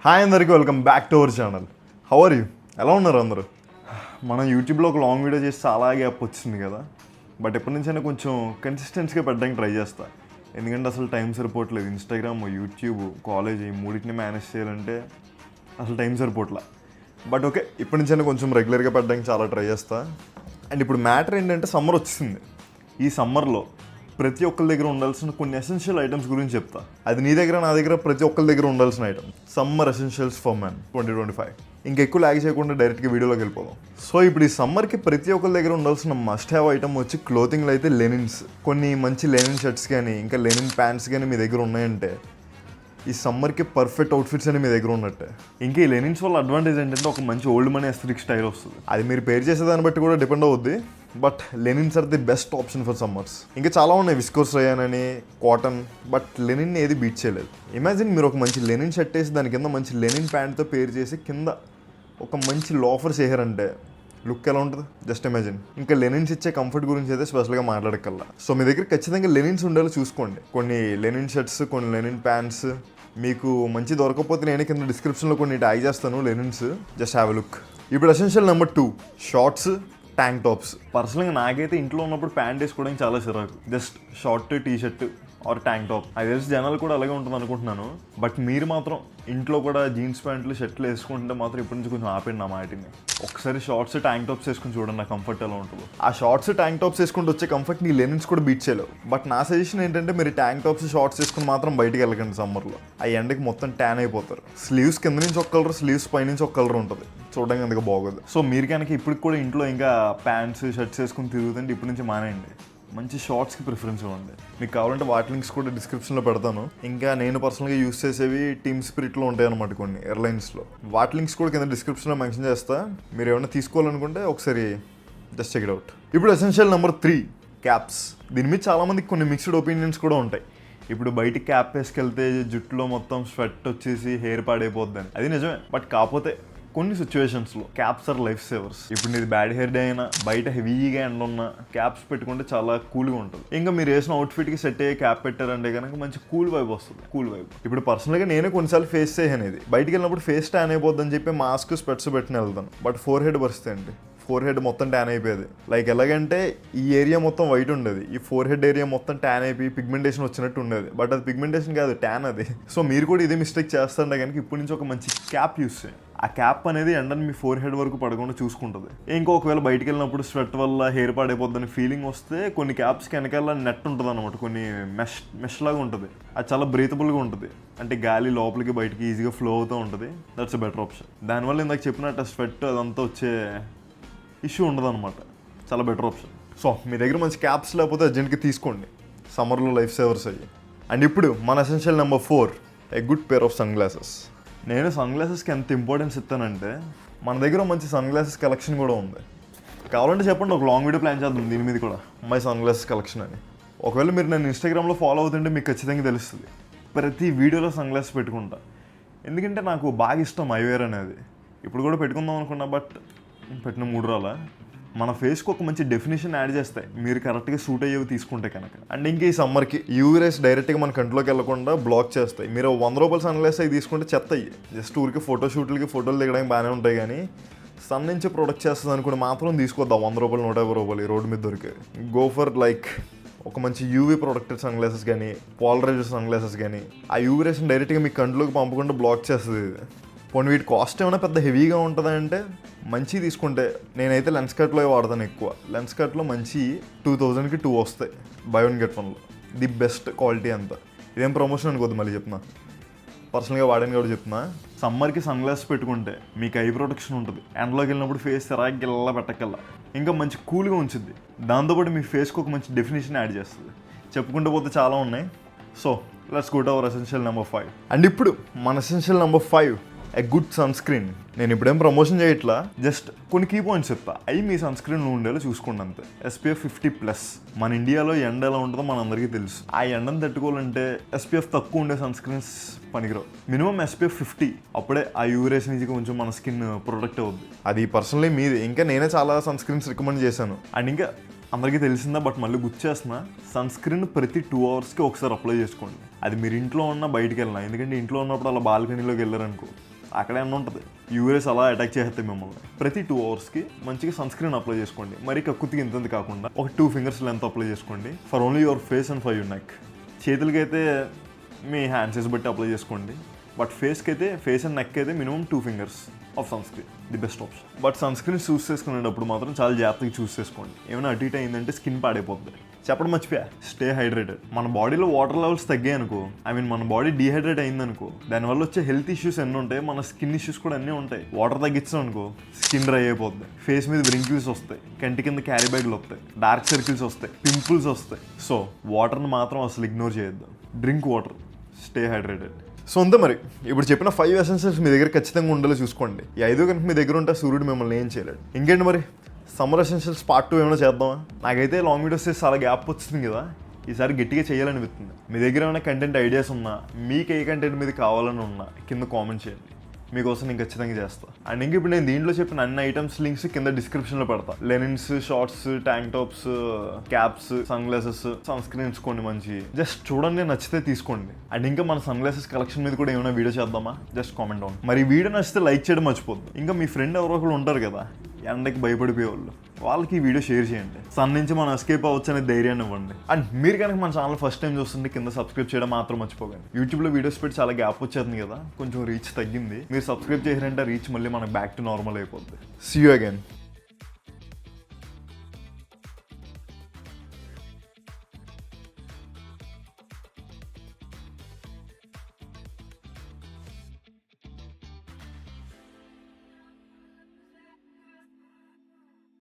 Hi అందరికీ welcome back to our channel. How are you? ఎలా ఉన్నారు అందరూ? మనం యూట్యూబ్లో ఒక లాంగ్ వీడియో చేసి చాలా గ్యాప్ వచ్చింది కదా, బట్ ఎప్పటి నుంచైనా కొంచెం కన్సిస్టెన్సీగా పెట్టడానికి ట్రై చేస్తా. ఎందుకంటే అసలు టైం సరిపోవట్లేదు. ఇన్స్టాగ్రామ్, యూట్యూబ్, కాలేజ్ ఈ మూడింటిని మేనేజ్ చేయాలంటే అసలు టైం సరిపోవట్లే. బట్ ఓకే, ఇప్పటి నుంచైనా కొంచెం రెగ్యులర్గా పెట్టడానికి చాలా ట్రై చేస్తా. అండ్ ఇప్పుడు మ్యాటర్ ఏంటంటే సమ్మర్ వచ్చింది. ఈ సమ్మర్లో ప్రతి ఒక్కరి దగ్గర ఉండాల్సిన కొన్ని ఎసెన్షియల్ ఐటమ్స్ గురించి చెప్తా. అది నీ దగ్గర, నా దగ్గర, ప్రతి ఒక్కరి దగ్గర ఉండాల్సిన item. Summer essentials for man 2025. ఇంకెక్కువ లాగ్ చేయకుండా డైరెక్ట్గా వీడియోలోకి వెళ్ళిపోదాం. సో ఇప్పుడు ఈ సమ్మర్కి ప్రతి ఒక్కరి దగ్గర ఉండాల్సిన మస్ట్ హ్యావ్ ఐటమ్ వచ్చి క్లోతింగ్లో అయితే లెనిన్స్. కొన్ని మంచి లెనిన్ షర్ట్స్ కానీ ఇంకా లెనిన్ ప్యాంట్స్ కానీ మీ దగ్గర ఉన్నాయంటే ఈ సమ్మర్కి పర్ఫెక్ట్ అవుట్ఫిట్స్ అని మీ దగ్గర ఉన్నట్టే. ఇంకా ఈ లెనిన్స్ వల్ల అడ్వాంటేజ్ ఏంటంటే ఒక మంచి ఓల్డ్ మనీ ఎస్థెటిక్ స్టైల్ వస్తుంది. అది మీరు పేర్ చేసేదాన్ని బట్టి కూడా డిపెండ్ అవుద్ది. But linens are the best option for summers. ఇంకా చాలా ఉన్నాయి, విస్కోస్ రయాన్ అని, కాటన్. బట్ లెనిన్ ఏది బీట్ చేయలేదు. ఇమాజిన్ మీరు ఒక మంచి లెనిన్ షర్ట్ వేసి దాని కింద మంచి లెనిన్ ప్యాంట్తో పేర్ చేసి కింద ఒక మంచి లోఫర్స్ వేసారంటే లుక్ ఎలా ఉంటుంది? Just imagine. ఇంకా లెనిన్స్ ఇచ్చే కంఫర్ట్ గురించి అయితే స్పెషల్గా మాట్లాడకల్లా. సో మీ దగ్గర ఖచ్చితంగా లెనిన్స్ ఉండేలా చూసుకోండి. కొన్ని లెనిన్ షర్ట్స్, కొన్ని లెనిన్ ప్యాంట్స్ మీకు మంచి దొరకకపోతే నేను కింద డిస్క్రిప్షన్లో కొన్ని ట్యాగ్ చేస్తాను linens. Just have a look. ఇప్పుడు essential number 2, shorts, tank tops. పర్సనల్గా నాకైతే ఇంట్లో ఉన్నప్పుడు ప్యాంట్ వేసుకోవడానికి చాలా చిరాకు. Just short T shirt or tank top. అది తెలిసి జనాలు కూడా అలాగే ఉంటుంది అనుకుంటున్నాను. బట్ మీరు మాత్రం ఇంట్లో కూడా జీన్స్ ప్యాంట్లు, షర్ట్లు వేసుకుంటే మాత్రం ఇప్పటి నుంచి కొంచెం ఆపండి నా మాటిని. ఒకసారి షార్ట్స్, ట్యాంక్ టాప్స్ వేసుకుని చూడండి నా కంఫర్ట్ ఎలా ఉంటుందో. ఆ షార్ట్స్, ట్యాంక్ టాప్స్ వేసుకుంటూ వచ్చే కంఫర్ట్ నీ లెనిన్స్ కూడా బీట్ చేయలేవు. బట్ నా సజెషన్ ఏంటంటే మీరు ట్యాంక్ టాప్స్, షార్ట్స్ వేసుకుని మాత్రం బయటికి వెళ్ళకండి సమ్మర్లో. ఆ ఎండకి మొత్తం ట్యాన్ అయిపోతారు. స్లీవ్స్ కింద నుంచి ఒక కలర్, స్లీవ్స్ పై నుంచి ఒక కలర్ ఉంటుంది. చూడడానికి అందుకు బాగోదు. సో మీరు కనుక ఇప్పటికి కూడా ఇంట్లో ఇంకా ప్యాంట్స్, షర్ట్స్ వేసుకుని తిరుగుతుంటే ఇప్పటి నుంచి మానేయండి. మంచి షార్ట్స్కి ప్రిఫరెన్స్ ఇవ్వండి. మీకు కావాలంటే వాటి లింక్స్ కూడా డిస్క్రిప్షన్లో పెడతాను. ఇంకా నేను పర్సనల్గా యూస్ చేసేవి టీమ్ స్పిరిట్లో ఉంటాయి అనమాట కొన్ని ఎయిర్లైన్స్లో. వాటి లింక్స్ కూడా కింద డిస్క్రిప్షన్లో మెన్షన్ చేస్తా. మీరు ఏమైనా తీసుకోవాలనుకుంటే ఒకసారి జస్ట్ చెక్ ఇట్ అవుట్. ఇప్పుడు ఎసెన్షియల్ నెంబర్ 3, క్యాప్స్. దీని మీద చాలామందికి కొన్ని మిక్స్డ్ ఒపీనియన్స్ కూడా ఉంటాయి. ఇప్పుడు బయటికి క్యాప్ వేసుకెళ్తే జుట్టులో మొత్తం స్వెట్ వచ్చేసి హెయిర్ పాడైపోద్దని. అది నిజమే. బట్ కాకపోతే కొన్ని సిచ్యువేషన్స్లో క్యాప్స్ ఆర్ లైఫ్ సేవర్స్. ఇప్పుడు నీది బ్యాడ్ హెయిర్ డే అయినా, బయట హెవీగా ఎండ ఉన్న క్యాప్స్ పెట్టుకుంటే చాలా కూల్గా ఉంటుంది. ఇంకా మీరు వేసిన అవుట్ఫిట్కి సెట్ అయ్యే క్యాప్ పెట్టారంటే కనుక మంచి కూల్ వైబ్ వస్తుంది. Cool vibe. ఇప్పుడు పర్సనల్గా నేనే కొన్నిసార్లు ఫేస్ చేయను. ఇది బయటికి వెళ్ళినప్పుడు ఫేస్ ట్యాన్ అయిపోద్దని చెప్పి మాస్క్, స్పెట్స్ పెట్టిన వెళ్తాను. బట్ ఫోర్ హెడ్ పరిస్థితి అండి. ఫోర్ హెడ్ మొత్తం ట్యాన్ అయిపోయేది. లైక్ ఎలాగంటే ఈ ఏరియా మొత్తం వైట్ ఉండేది, ఈ ఫోర్ హెడ్ ఏరియా మొత్తం ట్యాన్ అయిపోయి పిగ్మెంటేషన్ వచ్చినట్టు ఉండేది. బట్ అది పిగ్మెంటేషన్ కాదు, ట్యాన్ అది. సో మీరు కూడా ఇదే మిస్టేక్ చేస్తుంటే కనుక ఇప్పటి నుంచి ఒక మంచి క్యాప్ యూస్ చేయండి. ఆ క్యాప్ అనేది ఎండని మీ ఫోర్ హెడ్ వరకు పడకుండా చూసుకుంటుంది. ఇంకా ఒకవేళ బయటికి వెళ్ళినప్పుడు స్వెట్ వల్ల హెయిర్ పాడైపోద్దని ఫీలింగ్ వస్తే కొన్ని క్యాప్స్కి వెనకాల నెట్ ఉంటుంది అనమాట, కొన్ని మెష్ లాగా ఉంటుంది. అది చాలా బ్రీతబుల్గా ఉంటుంది. అంటే గాలి లోపలికి బయటికి ఈజీగా ఫ్లో అవుతూ ఉంటుంది. That's a better option. దానివల్ల ఇందాక చెప్పినట్టు స్వెట్ అదంతా వచ్చే ఇష్యూ ఉండదు అనమాట. చాలా బెటర్ ఆప్షన్. సో మీ దగ్గర మంచి క్యాప్స్ లేకపోతే అర్జెంట్గా తీసుకోండి. సమ్మర్లో లైఫ్ సేవర్స్ అయ్యి. అండ్ ఇప్పుడు మన essential number 4, a good pair of sunglasses. నేను సన్ గ్లాసెస్కి ఎంత ఇంపార్టెన్స్ ఇస్తానంటే మన దగ్గర మంచి సన్ గ్లాసెస్ కలెక్షన్ కూడా ఉంది. కావాలంటే చెప్పండి, ఒక లాంగ్ వీడియో ప్లాన్ చేద్దాం దీని మీద కూడా, మై సన్ గ్లాసెస్ కలెక్షన్ అని. ఒకవేళ మీరు నేను ఇన్స్టాగ్రామ్లో ఫాలో అవుతుంటే మీకు ఖచ్చితంగా తెలుస్తుంది. ప్రతి వీడియోలో సన్ గ్లాసెస్ పెట్టుకుంటా. ఎందుకంటే నాకు బాగా ఇష్టం ఐవేర్ అనేది. ఇప్పుడు కూడా పెట్టుకుందాం అనుకున్నా, బట్ పెట్టిన 3 రాలా. మన ఫేస్కి ఒక మంచి డెఫినేషన్ యాడ్ చేస్తాయి మీరు కరెక్ట్గా సూట్ అయ్యేవి తీసుకుంటే కనుక. అండ్ ఇంక ఈ సమ్మర్కి యూవీ రేస్ డైరెక్ట్గా మన కంట్లోకి వెళ్ళకుండా బ్లాక్ చేస్తాయి. మీరు 100 రూపాయలు సన్ గ్లాస్ అవి తీసుకుంటే చెత్త అయ్యి. జస్ట్ ఊరికి ఫోటోషూట్లకి ఫోటోలు దిగడానికి బాగానే ఉంటాయి, కానీ సన్ నుంచి ప్రొడక్ట్ చేస్తుంది అనుకుని మాత్రం తీసుకోద్దాం 100 రూపాయలు, 150 రూపాయలు ఈ రోడ్డు మీద దొరికే. గో ఫర్ లైక్ ఒక మంచి యూవీ ప్రొడక్టెడ్ సన్ గ్లాసెస్ కానీ, పోలరైజ్డ్ సన్ గ్లాసెస్ కానీ. ఆ యూవీ రేస్ని డైరెక్ట్గా మీ కంట్లోకి పంపకుండా బ్లాక్ చేస్తుంది ఇది. పోనీ వీటి కాస్ట్ ఏమైనా పెద్ద హెవీగా ఉంటుందా అంటే మంచి తీసుకుంటే, నేనైతే లెన్స్ కట్లో వాడతాను ఎక్కువ. లెన్స్ కట్లో మంచి 2000కి 2 వస్తాయి బై 1 గెట్ 1లో. ది బెస్ట్ క్వాలిటీ అంతా. ఇదేం ప్రమోషన్ అనుకోద్దు, మళ్ళీ చెప్తున్నా, పర్సనల్గా వాడాను కూడా చెప్తున్నా. సమ్మర్కి సన్ గ్లాస్ పెట్టుకుంటే మీకు ఐ ప్రొటెక్షన్ ఉంటుంది. ఎండలోకి వెళ్ళినప్పుడు ఫేస్ తెరాగిల్లా పెట్టకల్లా ఇంకా మంచి కూల్గా ఉంచుద్ది. దాంతోపాటు మీ ఫేస్కి ఒక మంచి డెఫినేషన్ యాడ్ చేస్తుంది. చెప్పుకుంటూ పోతే చాలా ఉన్నాయి. So let's go to our essential number 5. And ఇప్పుడు మన essential number 5, a good sunscreen. నేను ఇప్పుడేం ప్రమోషన్ చేయట్లా, జస్ట్ కొన్ని కీ పాయింట్స్ చెప్తా. అవి మీ సన్ స్క్రీన్ ఉండేలా చూసుకోండి అంతే. SPF 50+. మన ఇండియాలో ఎండ ఎలా ఉంటుందో మనందరికీ తెలుసు. ఆ ఎండను తట్టుకోవాలంటే SPF తక్కువ ఉండే సన్ స్క్రీన్స్ పనికిరావు. Minimum SPF 50. అప్పుడే ఆ యూరేస్ నుంచి కొంచెం మన స్కిన్ ప్రొటెక్ట్ అవుద్ది. అది పర్సనలీ మీది. ఇంకా నేనే చాలా సన్ స్క్రీన్స్ రికమెండ్ చేశాను. అండ్ ఇంకా అందరికీ తెలిసిందా, బట్ మళ్ళీ గుర్తు చేస్తున్నా, సన్ స్క్రీన్ ప్రతి 2 అవర్స్కి ఒకసారి అప్లై చేసుకోండి. అది మీరు ఇంట్లో ఉన్నా బయటికి వెళ్ళినా. ఎందుకంటే ఇంట్లో ఉన్నప్పుడు అలా బాల్కనీలోకి వెళ్ళారనుకో అక్కడ ఏమన్నా ఉంటుంది. యూఎస్ అలా అటాక్ చేస్తే మిమ్మల్ని. ప్రతి 2 అవర్స్కి మంచిగా సన్ స్క్రీన్ అప్లై చేసుకోండి. మరి కక్కుతికి ఇంత కాకుండా ఒక 2 ఫింగర్స్ లెంత్ అప్లై చేసుకోండి for only your face and for your neck. చేతులకైతే మీ హ్యాండ్ సైజ్ బట్టి అప్లై చేసుకోండి. బట్ ఫేస్కి అయితే ఫేస్ అండ్ నెక్ అయితే minimum 2 fingers of sunscreen the best option. But sunscreen choose చేసుకునేటప్పుడు మాత్రం చాలా జాగ్రత్తగా చూస్ చేసుకోండి. ఏమైనా అటు ఇటు అయిందంటే స్కిన్ పాడైపోతుంది. చెప్పడం మర్చిపోయా, స్టే హైడ్రేటెడ్. మన బాడీలో వాటర్ లెవెల్స్ తగ్గాయి అనుకో, మన బాడీ డీహైడ్రేట్ అయిందనుకో, దానివల్ల వచ్చే హెల్త్ ఇష్యూస్ ఎన్ని ఉంటాయి, మన స్కిన్ ఇష్యూస్ కూడా అన్నీ ఉంటాయి. వాటర్ తగ్గించాం అనుకో స్కిన్ డ్రై అయిపోద్ది, ఫేస్ మీద వ్రింకిల్స్ వస్తాయి, కంటి కింద క్యారీ బ్యాగ్లు వస్తాయి, డార్క్ సర్కిల్స్ వస్తాయి, పింపుల్స్ వస్తాయి. సో వాటర్ని మాత్రం అసలు ఇగ్నోర్ చేయొద్దు. Drink water, stay hydrated. So అంతే మరి. ఇప్పుడు చెప్పిన 5 ఎసెన్షియల్స్ మీ దగ్గర ఖచ్చితంగా ఉండేలా చూసుకోండి. ఈ 5 కనుక మీ దగ్గర ఉంటే సూర్యుడు మిమ్మల్ని ఏం చేయలేడు. ఇంకేంటి మరి, సమ్మర్ ఎసెన్షియల్స్ పార్ట్ 2 ఏమైనా చేద్దామా? నాకైతే లాంగ్ వీడియోస్ చేసి చాలా గ్యాప్ వచ్చింది కదా, ఈసారి గట్టిగా చేయాలనిపిస్తుంది. మీ దగ్గర ఏమైనా కంటెంట్ ఐడియాస్ ఉన్నా, మీకు ఏ కంటెంట్ మీద కావాలని ఉన్నా కింద కామెంట్ చేయండి. మీకోసం నేను ఖచ్చితంగా చేస్తాను. అండ్ ఇంక ఇప్పుడు నేను దీంట్లో చెప్పిన అన్ని ఐటమ్స్ లింక్స్ కింద డిస్క్రిప్షన్లో పెడతా. Linens, shorts, tank tops, caps, sunglasses, sunscreens కొన్ని మంచి జస్ట్ చూడండి, నచ్చితే తీసుకోండి. అండ్ ఇంకా మన సన్ గ్లాసెస్ కలెక్షన్ మీద కూడా ఏమైనా వీడియో చేద్దామా? Just comment down. మరి వీడియో నచ్చితే లైక్ చేయడం మర్చిపోద్దు. ఇంకా మీ ఫ్రెండ్ ఎవరో ఒకరు ఉంటారు కదా ఎండకి భయపడిపోయేవాళ్ళు, వాళ్ళకి ఈ వీడియో షేర్ చేయండి. సన్ నుంచి మనం ఎస్కేప్ అవ్వచ్చు అనే ధైర్యాన్ని ఇవ్వండి. అండ్ మీరు కనుక మన ఛానల్ ఫస్ట్ టైం చూస్తుంటే కింద సబ్స్క్రైబ్ చేయడం మాత్రం మర్చిపోకండి. యూట్యూబ్లో వీడియోస్ పెట్టి చాలా గ్యాప్ వచ్చేస్తుంది కదా, కొంచెం రీచ్ తగ్గింది. మీరు సబ్స్క్రైబ్ చేశారంటే రీచ్ మళ్ళీ మనకు బ్యాక్ టు నార్మల్ అయిపోద్ది. See you again.